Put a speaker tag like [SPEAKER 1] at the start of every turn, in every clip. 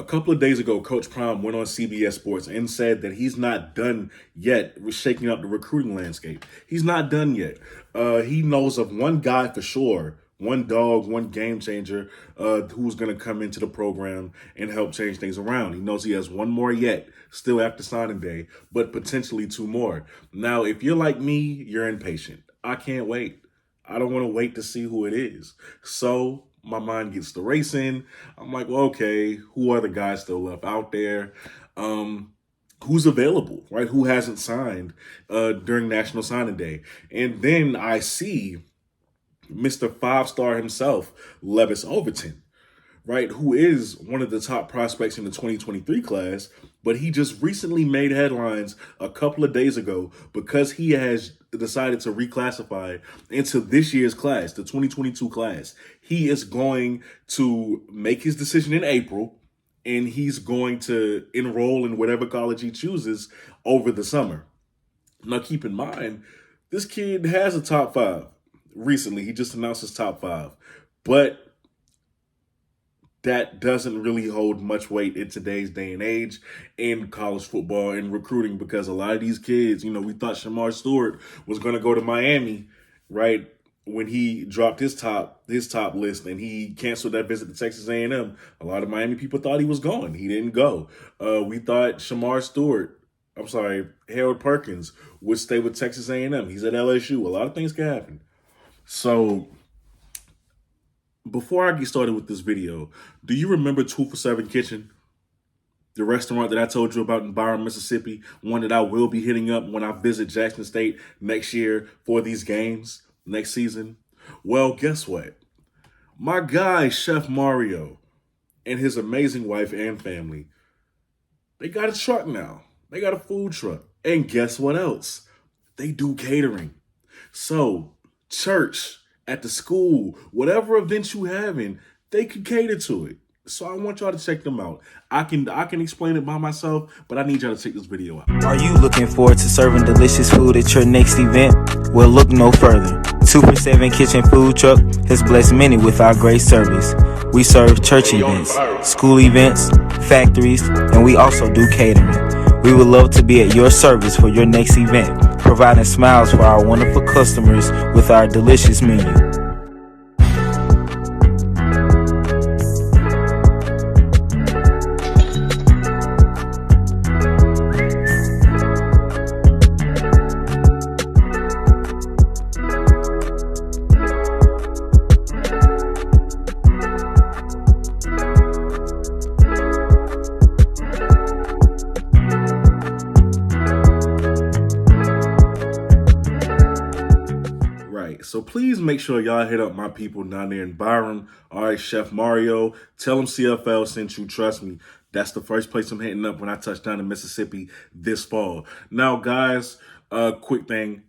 [SPEAKER 1] couple of days ago, Coach Prime went on CBS Sports and said that he's not done yet with shaking up the recruiting landscape. He's not done yet. He knows of one guy for sure, one dog, one game changer, who's going to come into the program and help change things around. He knows he has one more yet, still after signing day, but potentially two more. Now, if you're like me, you're impatient. I can't wait. I don't want to wait to see who it is. So my mind gets to racing. I'm like, well, okay, who are the guys still left out there? Who's available, right? Who hasn't signed during National Signing Day? And then I see Mr. Five-Star himself, Levis Overton, right? Who is one of the top prospects in the 2023 class, but he just recently made headlines a couple of days ago because he has decided to reclassify into this year's class, the 2022 class. He is going to make his decision in April, and he's going to enroll in whatever college he chooses over the summer. Now, keep in mind, this kid has a top 5. Recently, he just announced his top 5. But that doesn't really hold much weight in today's day and age in college football and recruiting, because a lot of these kids, we thought Shamar Stewart was going to go to Miami, right? When he dropped his top list and he canceled that visit to Texas A&M, a lot of Miami people thought he was going. He didn't go. We thought Harold Perkins would stay with Texas A&M. He's at LSU. A lot of things can happen. So before I get started with this video, do you remember 2 for 7 Kitchen? The restaurant that I told you about in Byron, Mississippi, one that I will be hitting up when I visit Jackson State next year for these games, next season? Well, guess what? My guy, Chef Mario, and his amazing wife and family, they got a truck now. They got a food truck. And guess what else? They do catering. So, church, at the school, whatever events you having, they can cater to it. So I want y'all to check them out. I can explain it by myself, but I need y'all to check this video out.
[SPEAKER 2] Are you looking forward to serving delicious food at your next event? Well, look no further. 2 for 7 Kitchen Food Truck has blessed many with our great service. We serve church events, school events, factories, and we also do catering. We would love to be at your service for your next event, providing smiles for our wonderful customers with our delicious menu.
[SPEAKER 1] So please make sure y'all hit up my people down there in Byron. All right, Chef Mario, tell them CFL sent you. Trust me, that's the first place I'm hitting up when I touch down in Mississippi this fall. Now, guys, quick thing.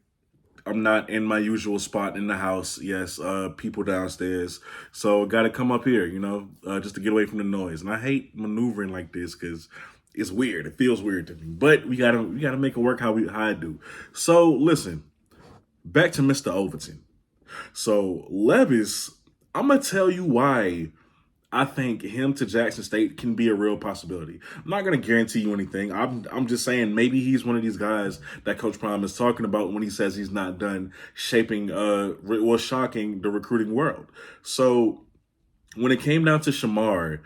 [SPEAKER 1] I'm not in my usual spot in the house. Yes, people downstairs. So got to come up here, just to get away from the noise. And I hate maneuvering like this because it's weird. It feels weird to me. But we gotta make it work how I do. So listen, back to Mr. Overton. So Levis, I'm going to tell you why I think him to Jackson State can be a real possibility. I'm not going to guarantee you anything. I'm just saying maybe he's one of these guys that Coach Prime is talking about when he says he's not done shaping shocking the recruiting world. So when it came down to Shamar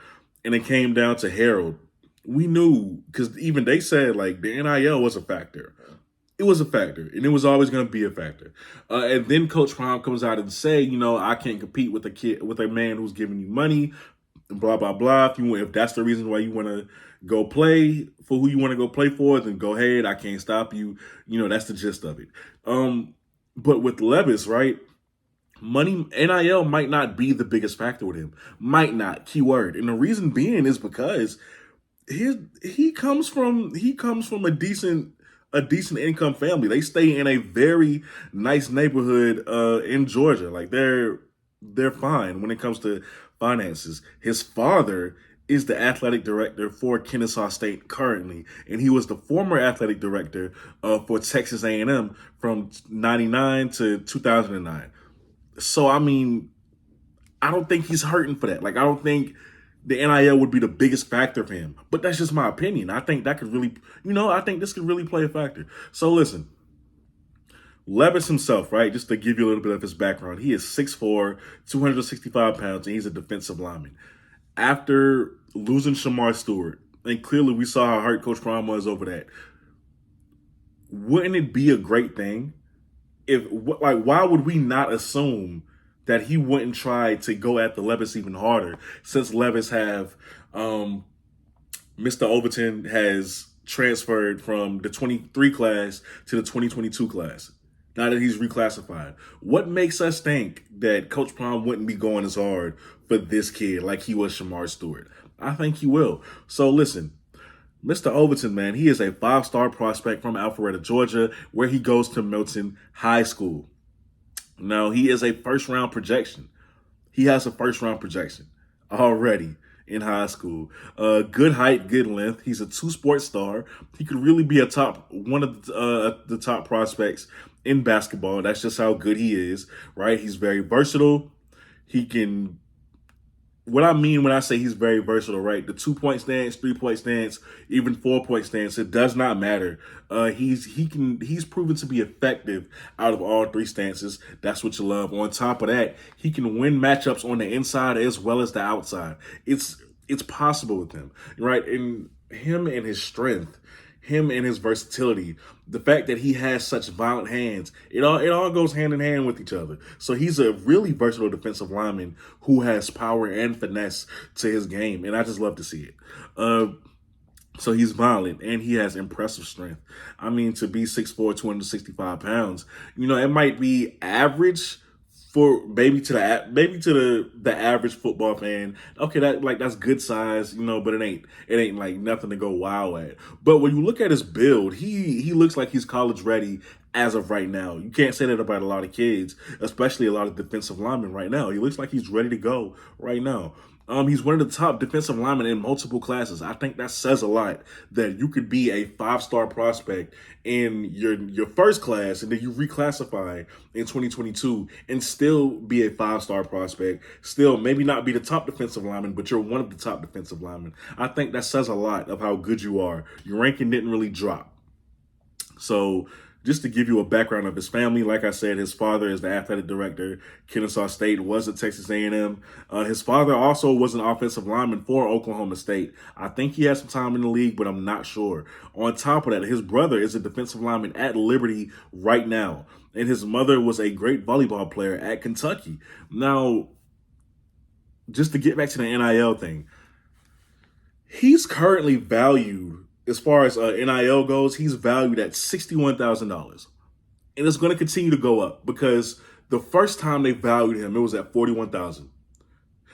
[SPEAKER 1] and it came down to Harold, we knew, because even they said like the NIL was a factor. It was a factor, and it was always going to be a factor. And then Coach Prime comes out and say, I can't compete with a man who's giving you money, blah, blah, blah. If that's the reason why you want to go play for who you want to go play for, then go ahead. I can't stop you. That's the gist of it. But with Levis, right, money, NIL might not be the biggest factor with him. Might not, keyword. And the reason being is because he comes from a decent income family. They stay in a very nice neighborhood in Georgia. Like they're fine when it comes to finances. His father is the athletic director for Kennesaw State currently, and he was the former athletic director for Texas A&M from 99 to 2009. So I mean, I don't think he's hurting for that. Like I don't think the NIL would be the biggest factor for him. But that's just my opinion. I think that could really, I think this could really play a factor. So listen, Levis himself, right, just to give you a little bit of his background, he is 6'4", 265 pounds, and he's a defensive lineman. After losing Shamar Stewart, and clearly we saw how hurt Coach Prime was over that, wouldn't it be a great thing if, like, why would we not assume that he wouldn't try to go at the Levis even harder, since Levis have, Mr. Overton has transferred from the 23 class to the 2022 class. Now that he's reclassified, what makes us think that Coach Prime wouldn't be going as hard for this kid like he was Shamar Stewart? I think he will. So listen, Mr. Overton, man, he is a 5-star prospect from Alpharetta, Georgia, where he goes to Milton High School. Now, he is a first-round projection. He has a first-round projection already in high school. Good height, good length. He's a 2-sport star. He could really be one of the top prospects in basketball. That's just how good he is, right? He's very versatile. He can, what I mean when I say he's very versatile, right? The 2-point stance, 3-point stance, even 4-point stance, it does not matter. He's proven to be effective out of all 3 stances. That's what you love. On top of that, he can win matchups on the inside as well as the outside. It's possible with him, right? And him and his strength, him and his versatility, the fact that he has such violent hands, it all goes hand in hand with each other. So he's a really versatile defensive lineman who has power and finesse to his game, and I just love to see it. So he's violent and he has impressive strength. I mean, to be 6'4", 265 pounds, it might be average for maybe to the average football fan. Okay, that's good size, but it ain't like nothing to go wow at. But when you look at his build, he looks like he's college ready as of right now. You can't say that about a lot of kids, especially a lot of defensive linemen right now. He looks like he's ready to go right now. He's one of the top defensive linemen in multiple classes. I think that says a lot, that you could be a 5-star prospect in your first class and then you reclassify in 2022 and still be a 5-star prospect, still maybe not be the top defensive lineman, but you're one of the top defensive linemen. I think that says a lot of how good you are. Your ranking didn't really drop. So just to give you a background of his family, like I said, his father is the athletic director. Kennesaw State, was at Texas A&M. His father also was an offensive lineman for Oklahoma State. I think he has some time in the league, but I'm not sure. On top of that, his brother is a defensive lineman at Liberty right now. And his mother was a great volleyball player at Kentucky. Now, just to get back to the NIL thing, he's currently valued, as far as NIL goes, he's valued at $61,000. And it's going to continue to go up because the first time they valued him, it was at $41,000.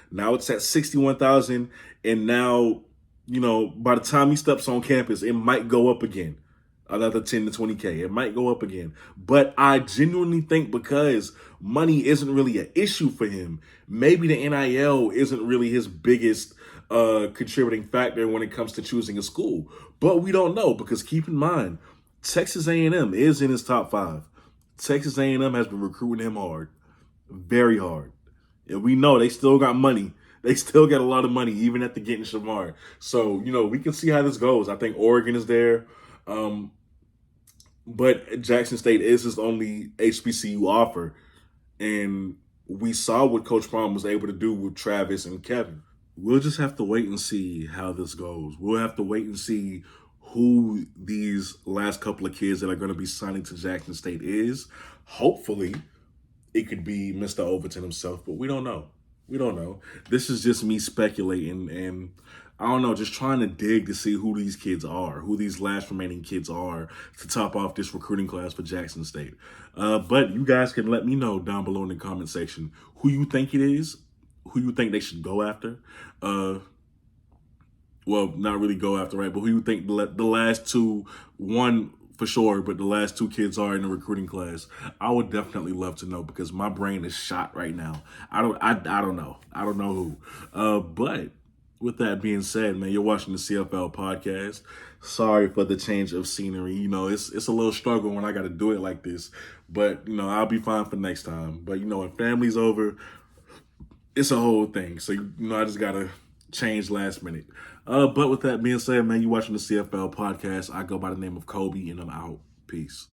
[SPEAKER 1] Now it's at $61,000. And now, by the time he steps on campus, it might go up again. Another 10 to 20K. It might go up again. But I genuinely think because money isn't really an issue for him, maybe the NIL isn't really his biggest contributing factor when it comes to choosing a school. But we don't know, because keep in mind, Texas A&M is in his top 5. Texas A&M has been recruiting him hard, very hard. And we know they still got money. They still got a lot of money, even after getting Shamar. So, we can see how this goes. I think Oregon is there. But Jackson State is his only HBCU offer. And we saw what Coach Prime was able to do with Travis and Kevin. We'll just have to wait and see how this goes. We'll have to wait and see who these last couple of kids that are going to be signing to Jackson State is. Hopefully, it could be Mr. Overton himself, but we don't know. We don't know. This is just me speculating, and I don't know, just trying to dig to see who these kids are, who these last remaining kids are to top off this recruiting class for Jackson State. But you guys can let me know down below in the comment section who you think it is, who you think they should go after. Well, not really go after, right? But who you think the last two, one for sure, but the last 2 kids are in the recruiting class. I would definitely love to know, because my brain is shot right now. I don't know. I don't know who. But with that being said, man, you're watching the CFL podcast. Sorry for the change of scenery. It's a little struggle when I got to do it like this. But, I'll be fine for next time. But, when family's over, it's a whole thing. So, I just got to changed last minute. But with that being said, man, you watching the CFL podcast. I go by the name of Kobe, and I'm out. Peace.